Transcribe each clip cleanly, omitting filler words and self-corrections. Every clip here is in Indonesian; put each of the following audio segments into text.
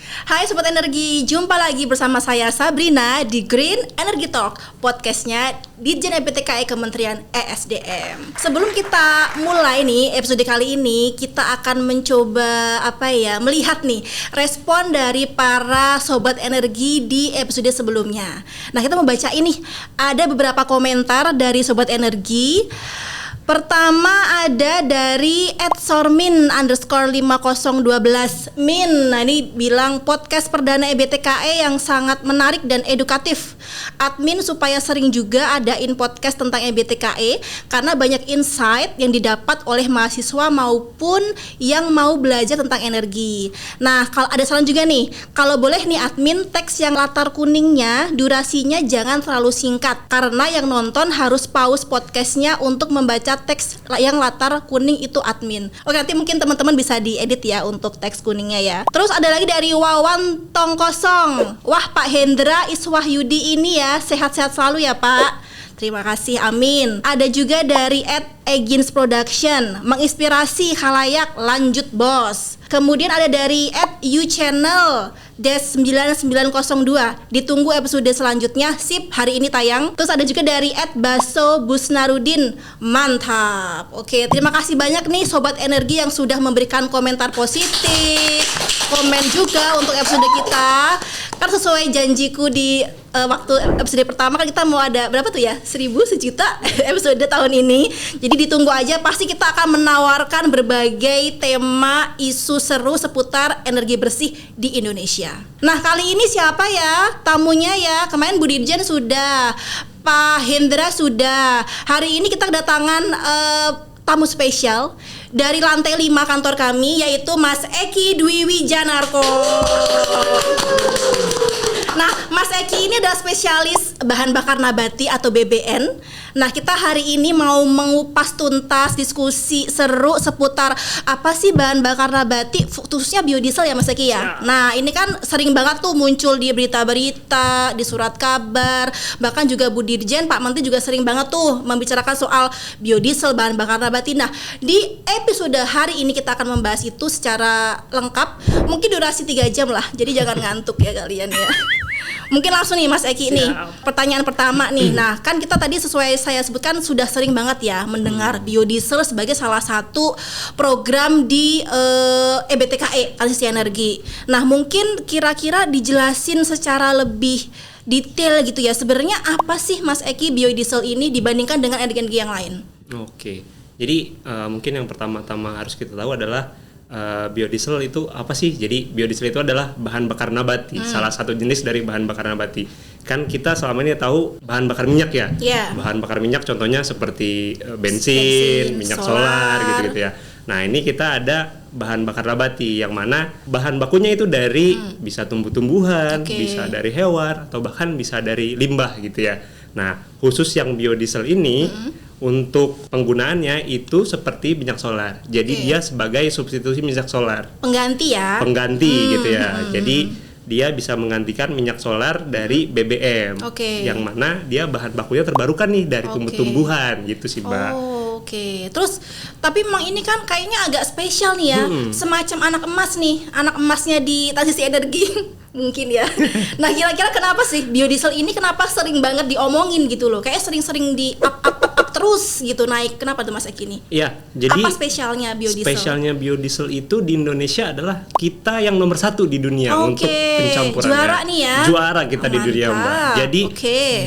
Hai Sobat Energi, jumpa lagi bersama saya Sabrina di Green Energy Talk, podcastnya Ditjen EBTKE Kementerian ESDM. Sebelum kita mulai nih episode kali ini, kita akan mencoba melihat nih respon dari para Sobat Energi di episode sebelumnya. Nah, kita mau baca ini, ada beberapa komentar dari Sobat Energi. Pertama ada dari @sormin_5012 Min. Nah, ini bilang podcast perdana EBTKE yang sangat menarik dan edukatif. Admin supaya sering juga adain podcast tentang EBTKE karena banyak insight yang didapat oleh mahasiswa maupun yang mau belajar tentang energi. Nah, kalau ada saran juga nih, kalau boleh nih admin, teks yang latar kuningnya durasinya jangan terlalu singkat karena yang nonton harus pause podcastnya untuk membaca teks yang latar kuning itu admin. Oke, nanti mungkin teman-teman bisa diedit ya untuk teks kuningnya ya. Terus ada lagi dari Wawan Tong Kosong. Wah, Pak Hendra Iswahyudi ini ya, sehat-sehat selalu ya Pak. Terima kasih, amin. Ada juga dari @Egins Production, menginspirasi khalayak, lanjut bos. Kemudian ada dari @YouChannel _9902, ditunggu episode selanjutnya, sip, hari ini tayang. Terus ada juga dari @Baso Busnarudin, mantap. Oke, terima kasih banyak nih Sobat Energi yang sudah memberikan komentar positif, komen juga untuk episode kita. Kan sesuai janjiku di waktu episode pertama kan kita mau ada berapa tuh ya? 1000 sejuta episode tahun ini. Jadi ditunggu aja, pasti kita akan menawarkan berbagai tema isu seru seputar energi bersih di Indonesia. Nah, kali ini siapa ya tamunya ya? Kemarin Bu Dirjen sudah, Pak Hendra sudah. Hari ini kita kedatangan tamu spesial dari lantai 5 kantor kami, yaitu Mas Eki Dwi Wijanarko. Nah, Mas Eki ini adalah spesialis bahan bakar nabati atau BBN. Nah, kita hari ini mau mengupas tuntas, diskusi seru seputar apa sih bahan bakar nabati, khususnya biodiesel ya Mas Eki ya. Nah, ini kan sering banget tuh muncul di berita-berita, di surat kabar, bahkan juga Bu Dirjen, Pak Menteri juga sering banget tuh membicarakan soal biodiesel, bahan bakar nabati. Nah, di episode hari ini kita akan membahas itu secara lengkap. Mungkin durasi 3 jam lah, jadi jangan ngantuk ya kalian ya. Mungkin langsung nih Mas Eki nih, pertanyaan pertama nih. Nah, kan kita tadi sesuai saya sebutkan sudah sering banget ya mendengar biodiesel sebagai salah satu program di EBTKE, transisi energi. Nah, mungkin kira-kira dijelasin secara lebih detail gitu ya, sebenarnya apa sih Mas Eki biodiesel ini dibandingkan dengan energi yang lain? Oke, jadi mungkin yang pertama-tama harus kita tahu adalah biodiesel itu apa sih? Jadi biodiesel itu adalah bahan bakar nabati, salah satu jenis dari bahan bakar nabati. Kan kita selama ini tahu bahan bakar minyak ya. Bahan bakar minyak contohnya seperti bensin, minyak solar gitu-gitu ya. Nah, ini kita ada bahan bakar nabati yang mana bahan bakunya itu dari bisa tumbuh-tumbuhan, bisa dari hewan atau bahkan bisa dari limbah gitu ya. Nah, khusus yang biodiesel ini untuk penggunaannya itu seperti minyak solar. Jadi dia sebagai substitusi minyak solar. Pengganti ya? Pengganti gitu ya. Jadi dia bisa menggantikan minyak solar dari BBM. Yang mana dia bahan bakunya terbarukan nih dari tumbuh-tumbuhan gitu sih, Mbak. Oke. Terus tapi memang ini kan kayaknya agak spesial nih ya. Semacam anak emas nih, anak emasnya di transisi energi. Mungkin ya. Nah, kira-kira kenapa sih biodiesel ini kenapa sering banget diomongin gitu loh? Kayak sering-sering di up terus gitu naik. Kenapa tuh Mas Eki ini? Iya, jadi apa spesialnya biodiesel? Spesialnya biodiesel itu di Indonesia adalah kita yang nomor 1 di dunia untuk pencampurannya. Juara nih ya. Juara kita di dunia, Mbak. Jadi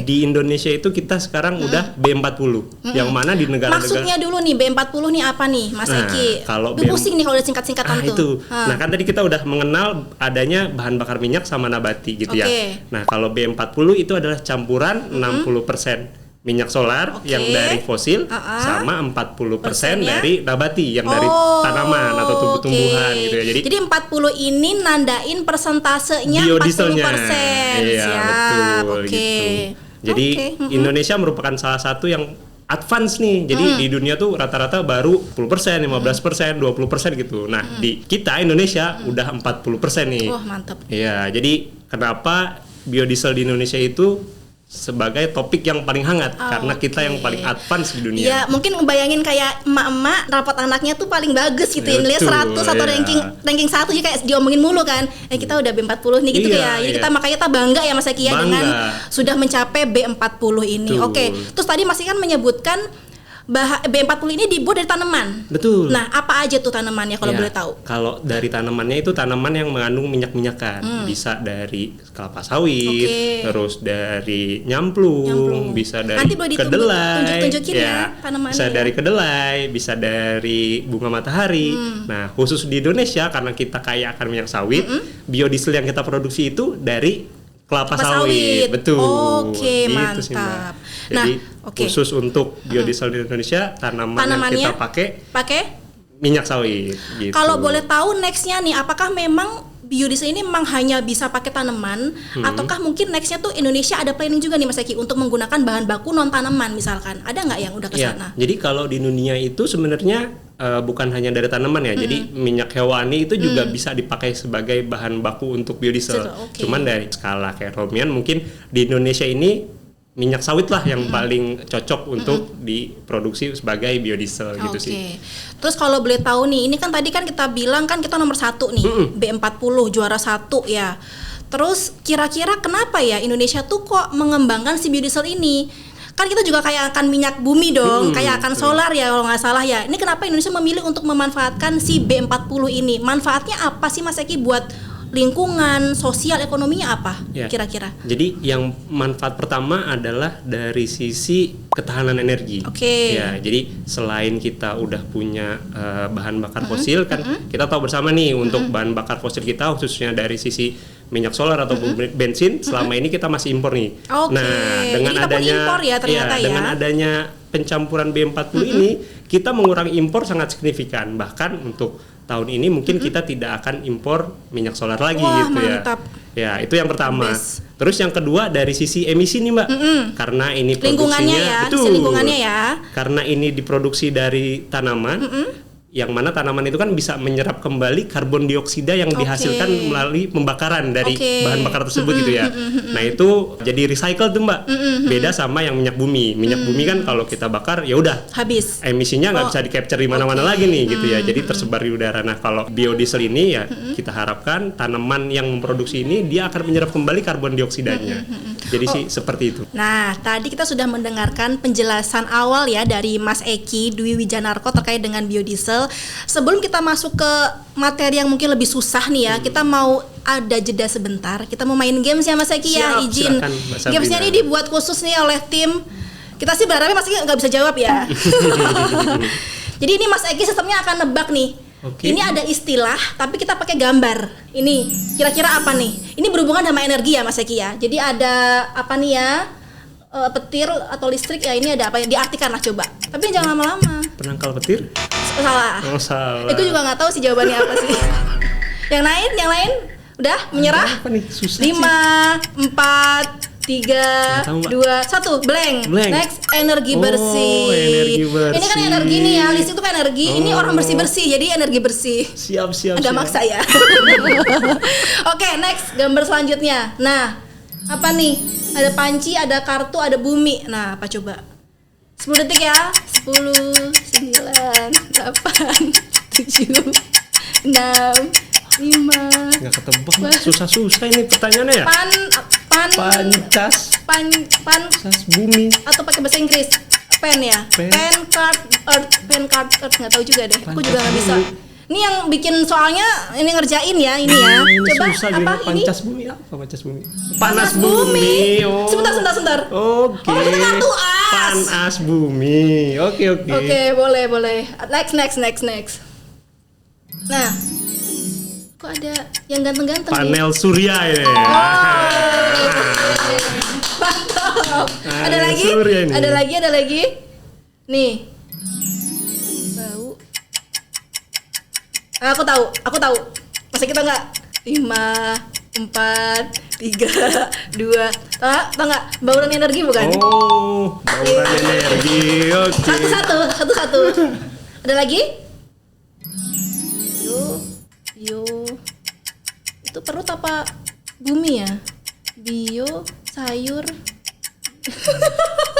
di Indonesia itu kita sekarang udah B40. Yang mana di negara-negara. Maksudnya dulu nih B40 nih apa nih Mas Eki? Kalau pusing nih kalau udah singkat-singkatan tuh. Itu. Nah, kan tadi kita udah mengenal adanya bahan bakar minyak sama nabati gitu ya. Nah, kalau B40 itu adalah campuran 60% minyak solar yang dari fosil sama 40% dari nabati yang dari tanaman atau tumbuh-tumbuhan gitu ya. Jadi 40 ini nandain persentasenya biodieselnya. 40%. Iya, betul gitu. Jadi Indonesia merupakan salah satu yang advance nih. Jadi di dunia tuh rata-rata baru 10%, 15%, 20% gitu. Nah, di kita Indonesia udah 40% nih. Wah, mantap. Iya, jadi kenapa biodiesel di Indonesia itu sebagai topik yang paling hangat karena kita yang paling advance di dunia. Ya, mungkin ngebayangin kayak emak-emak rapot anaknya tuh paling bagus gitu ya. Nilai 100 atau ranking 1 juga kayak diomongin mulu kan. Kita udah B40 nih gitu ya. Jadi kita makanya kita bangga ya Mas Eki ya dengan sudah mencapai B40 ini. Oke. Terus tadi Mas Eki kan menyebutkan B40 ini dibuat dari tanaman. Betul. Nah, apa aja tuh tanamannya kalau boleh tahu? Kalau dari tanamannya itu tanaman yang mengandung minyak-minyakan. Bisa dari kelapa sawit, terus dari nyamplung, bisa dari kedelai. Tunjuk-tunjukin ya tanamannya. Bisa dari kedelai, bisa dari bunga matahari. Nah, khusus di Indonesia karena kita kaya akan minyak sawit, biodiesel yang kita produksi itu dari kelapa sawit. Betul. Oke, gitu mantap. sih, Mbak. Jadi khusus untuk biodiesel di Indonesia tanamannya yang kita pakai minyak sawit gitu. Kalau boleh tahu nextnya nih, apakah memang biodiesel ini memang hanya bisa pakai tanaman ataukah mungkin nextnya tuh Indonesia ada planning juga nih Mas Eki untuk menggunakan bahan baku non tanaman misalkan, ada nggak yang udah ke sana? Jadi kalau di dunia itu sebenarnya bukan hanya dari tanaman ya, jadi minyak hewani itu juga bisa dipakai sebagai bahan baku untuk biodiesel. Cuman dari skala keekonomian mungkin di Indonesia ini minyak sawit lah yang paling cocok untuk diproduksi sebagai biodiesel gitu sih. Terus kalau boleh tahu nih, ini kan tadi kan kita bilang kan kita nomor 1 nih, B40 juara 1 ya. Terus kira-kira kenapa ya Indonesia tuh kok mengembangkan si biodiesel ini? Kan kita juga kayak akan minyak bumi dong, kayak akan solar ya kalau nggak salah ya. Ini kenapa Indonesia memilih untuk memanfaatkan si B40 ini? Manfaatnya apa sih Mas Eki buat lingkungan, sosial, ekonominya apa kira-kira? Jadi yang manfaat pertama adalah dari sisi ketahanan energi. Ya, jadi selain kita udah punya bahan bakar fosil kan, kita tahu bersama nih untuk bahan bakar fosil kita khususnya dari sisi minyak solar atau bensin selama ini kita masih impor nih. Nah, dengan adanya impor ya, ternyata dengan adanya pencampuran B40 ini kita mengurangi impor sangat signifikan. Bahkan untuk tahun ini mungkin kita tidak akan impor minyak solar lagi gitu mantap. Ya, itu yang pertama. Terus yang kedua dari sisi emisi nih Mbak, karena ini produksinya lingkungannya ya. Karena ini diproduksi dari tanaman, yang mana tanaman itu kan bisa menyerap kembali karbon dioksida yang dihasilkan melalui pembakaran dari bahan bakar tersebut gitu ya. Nah itu jadi recycle tuh Mbak. Beda sama yang minyak bumi. Minyak bumi kan kalau kita bakar ya udah habis. Emisinya nggak bisa di-capture di mana-mana lagi nih gitu ya. Jadi tersebar di udara. Nah kalau biodiesel ini ya kita harapkan tanaman yang memproduksi ini dia akan menyerap kembali karbon dioksidanya. Jadi sih seperti itu. Nah tadi kita sudah mendengarkan penjelasan awal ya dari Mas Eki Dwi Wijanarko terkait dengan biodiesel. Sebelum kita masuk ke materi yang mungkin lebih susah nih ya, kita mau ada jeda sebentar. Kita mau main games ya Mas Eki ya, izin. Gamesnya ini dibuat khusus nih oleh tim. Kita sih berharapnya Mas Eki nggak bisa jawab ya. Jadi ini Mas Eki sistemnya akan nebak nih. Ini ada istilah, tapi kita pakai gambar. Ini kira-kira apa nih? Ini berhubungan sama energi ya Mas Eki ya. Jadi ada apa nih ya? Petir atau listrik ya, ini ada apa ya? Diartikan lah coba. Tapi jangan lama-lama. Penangkal petir? Salah. Salah. Itu juga nggak tahu sih jawabannya apa sih. Yang lain, udah menyerah? Apa nih? Susah 5, 4, 3, 2, 1, blank. Next, energi bersih. Energi bersih. Ini kan energi nih ya, listrik itu kan energi. Ini orang bersih-bersih, jadi energi bersih. Siap. Agak maksa ya. Oke, next, gambar selanjutnya. Nah, apa nih? Ada panci, ada kartu, ada bumi. Nah, apa coba? 10 detik ya. 10, 9, 8, 7, 6, 5. Nggak ketebak, susah-susah ini pertanyaannya ya. Pancas bumi. Atau pakai bahasa Inggris pen ya. Pen card earth nggak tahu juga deh. Aku juga nggak bisa. Ini yang bikin soalnya ini ngerjain ya ini ya. Coba susah apa ini? Pancas bumi apa? Pancas bumi. Panas bumi. Oh. Sebentar. Oke. Oh, kita kartu as. Panas bumi. Oke. Oke, boleh. Next. Nah. Kok ada yang ganteng-ganteng panel nih? Surya ya. Mantap. Ada lagi. Nih. Bau. Aku tahu. Masa kita enggak? 5, 4, 3, 2. Tahu enggak? Bauran energi bukan? Oh, bauran energi. Oke. Satu. Ada lagi? Bio. Itu perut apa bumi ya? Bio, sayur,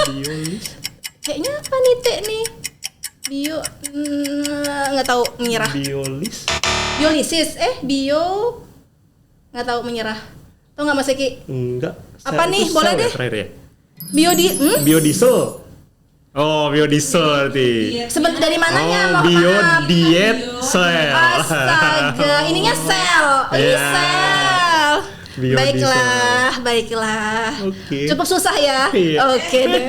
Biolis. Kayaknya apa nih Teh nih? Nggak tahu, menyerah. Biolis. Biolisis, nggak tahu, menyerah. Tahu nggak Mas Eki? Enggak. Apa nih? Boleh deh. Terakhir ya. Biodiesel. Oh, biodiesel berarti. Dari mananya? Oh, biodiet sel. Astaga, ininya sel. Ini Iya. sel. Biodiesel. Baiklah. Oke. Cukup susah ya. Iya. Oke deh.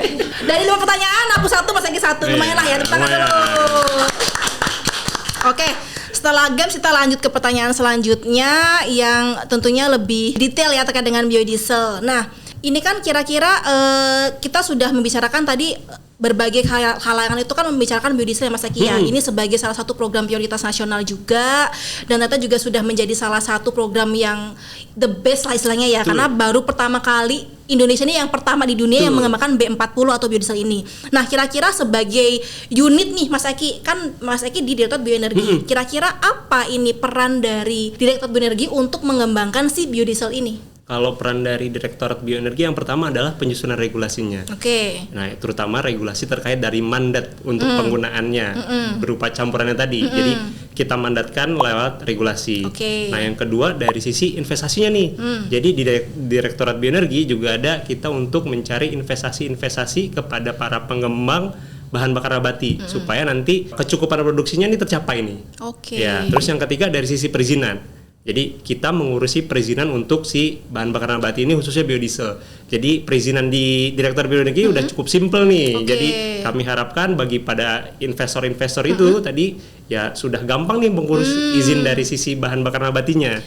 Dari 5 pertanyaan, aku 1, Mas Eki 1. Lumayan lah ya. Tepuk tangan lumayan. dulu. Oke. Setelah games kita lanjut ke pertanyaan selanjutnya yang tentunya lebih detail ya terkait dengan biodiesel. Nah, ini kan kira-kira kita sudah membicarakan tadi berbagai kalangan itu kan membicarakan biodiesel ya Mas Eki ya. Ini sebagai salah satu program prioritas nasional juga, dan ternyata juga sudah menjadi salah satu program yang the best lah istilahnya ya. Karena baru pertama kali Indonesia ini yang pertama di dunia yang mengembangkan B40 atau biodiesel ini. Nah, kira-kira sebagai unit nih Mas Eki, kan Mas Eki di Direktorat Bioenergi. Kira-kira apa ini peran dari Direktorat Bioenergi untuk mengembangkan si biodiesel ini? Kalau peran dari Direktorat Bioenergi yang pertama adalah penyusunan regulasinya. Oke. Nah, terutama regulasi terkait dari mandat untuk penggunaannya berupa campurannya tadi. Jadi kita mandatkan lewat regulasi. Oke. Nah, yang kedua dari sisi investasinya nih. Jadi di Direktorat Bioenergi juga ada kita untuk mencari investasi-investasi kepada para pengembang bahan bakar nabati supaya nanti kecukupan produksinya ini tercapai nih. Oke. Ya, terus yang ketiga dari sisi perizinan. Jadi kita mengurusi perizinan untuk si bahan bakar nabati ini khususnya biodiesel. Jadi perizinan di Direktorat Bioenergi udah cukup simpel nih. Oke. Jadi kami harapkan bagi pada investor-investor itu tadi ya sudah gampang nih mengurus izin dari sisi bahan bakar nabatinya.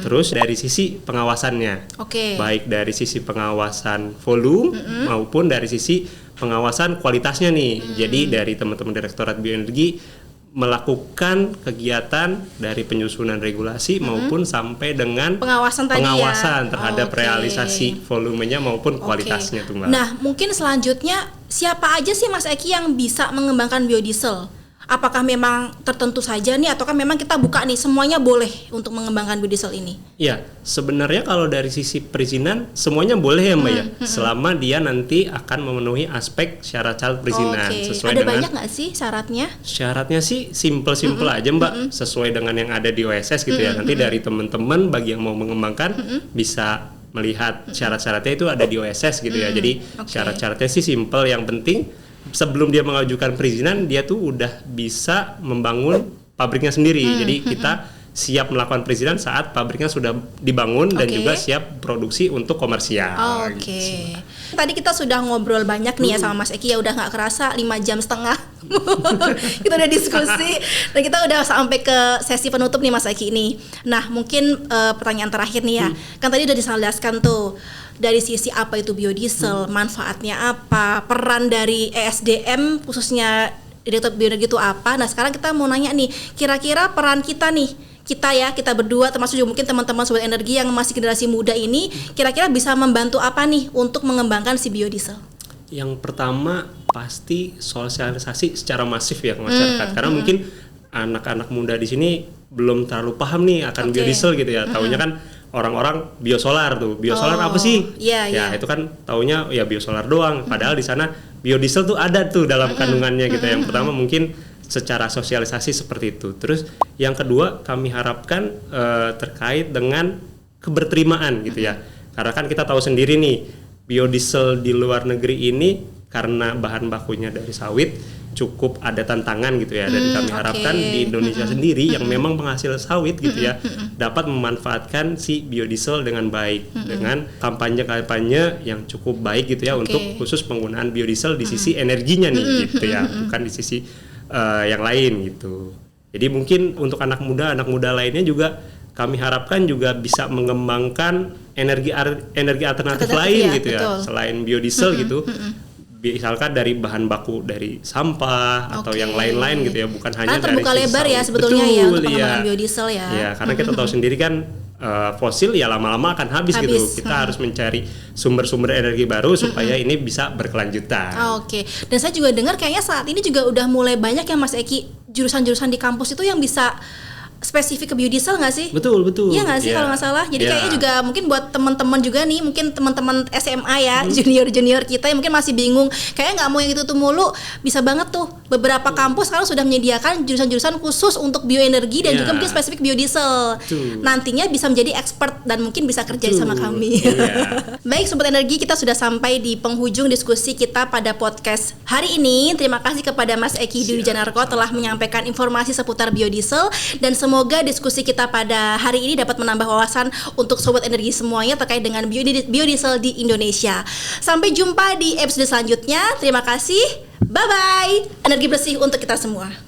Terus dari sisi pengawasannya. Oke. Baik dari sisi pengawasan volume maupun dari sisi pengawasan kualitasnya nih. Jadi dari teman-teman Direktorat Bioenergi melakukan kegiatan dari penyusunan regulasi maupun sampai dengan pengawasan tadi terhadap realisasi volumenya maupun kualitasnya tuh Mbak. Nah, mungkin selanjutnya siapa aja sih Mas Eki yang bisa mengembangkan biodiesel? Apakah memang tertentu saja nih ataukah memang kita buka nih semuanya boleh untuk mengembangkan biodiesel ini? Ya, sebenarnya kalau dari sisi perizinan semuanya boleh ya Mbak ya, selama dia nanti akan memenuhi aspek syarat-syarat perizinan sesuai ada dengan. banyak nggak sih syaratnya? Syaratnya sih simple aja Mbak, sesuai dengan yang ada di OSS gitu ya. Nanti dari teman-teman bagi yang mau mengembangkan bisa melihat syarat-syaratnya itu ada di OSS gitu ya. Jadi syarat-syaratnya sih simple, yang penting sebelum dia mengajukan perizinan dia tuh udah bisa membangun pabriknya sendiri. Jadi kita siap melakukan perizinan saat pabriknya sudah dibangun dan juga siap produksi untuk komersial. Oke. Tadi kita sudah ngobrol banyak nih ya sama Mas Eki ya, udah nggak kerasa 5 jam setengah. Kita udah diskusi dan kita udah sampai ke sesi penutup nih Mas Eki ini. Nah, mungkin pertanyaan terakhir nih ya. Kan tadi udah dijelaskan tuh dari sisi apa itu biodiesel, manfaatnya apa, peran dari ESDM khususnya Direktorat Bioenergi itu apa. Nah, sekarang kita mau nanya nih, kira-kira peran kita nih, kita berdua termasuk juga mungkin teman-teman Sobat Energi yang masih generasi muda ini, kira-kira bisa membantu apa nih untuk mengembangkan si biodiesel? Yang pertama pasti sosialisasi secara masif ya ke masyarakat, karena mungkin anak-anak muda di sini belum terlalu paham nih akan biodiesel gitu ya. Taunya kan orang-orang biosolar tuh. Biosolar apa sih? Ya itu kan taunya ya biosolar doang. Padahal di sana biodiesel tuh ada tuh dalam kandungannya gitu. Yang pertama mungkin secara sosialisasi seperti itu. Terus yang kedua kami harapkan terkait dengan keberterimaan gitu ya. Karena kan kita tahu sendiri nih biodiesel di luar negeri ini karena bahan bakunya dari sawit cukup ada tantangan gitu ya, dan kami harapkan di Indonesia sendiri yang memang penghasil sawit gitu ya dapat memanfaatkan si biodiesel dengan baik dengan kampanye-kampanye yang cukup baik gitu ya untuk khusus penggunaan biodiesel di sisi energinya nih gitu ya, bukan di sisi yang lain gitu. Jadi mungkin untuk anak muda lainnya juga kami harapkan juga bisa mengembangkan energi alternatif lain gitu ya, selain biodiesel gitu. Misalkan dari bahan baku dari sampah atau yang lain-lain gitu ya, bukan hanya dari terbuka lebar ya sebetulnya ya untuk pengembangan biodiesel ya. Ya, karena kita tahu sendiri kan fosil ya lama-lama akan habis gitu. Kita harus mencari sumber-sumber energi baru supaya ini bisa berkelanjutan. Oke. Dan saya juga dengar kayaknya saat ini juga udah mulai banyak ya Mas Eki jurusan-jurusan di kampus itu yang bisa spesifik ke biodiesel nggak sih? Betul. Iya nggak sih kalau nggak salah. Jadi kayaknya juga mungkin buat teman-teman juga nih, mungkin teman-teman SMA ya, junior kita yang mungkin masih bingung, kayaknya nggak mau yang itu tuh mulu, bisa banget tuh. Beberapa kampus sekarang sudah menyediakan jurusan-jurusan khusus untuk bioenergi dan juga mungkin spesifik biodiesel. Nantinya bisa menjadi expert dan mungkin bisa kerja sama kami. Baik Sobat Energi, kita sudah sampai di penghujung diskusi kita pada podcast hari ini. Terima kasih kepada Mas Eki Dwi Janarko telah menyampaikan informasi seputar biodiesel, dan semoga diskusi kita pada hari ini dapat menambah wawasan untuk Sobat Energi semuanya terkait dengan biodiesel di Indonesia. Sampai jumpa di episode selanjutnya. Terima kasih. Bye-bye. Energi bersih untuk kita semua.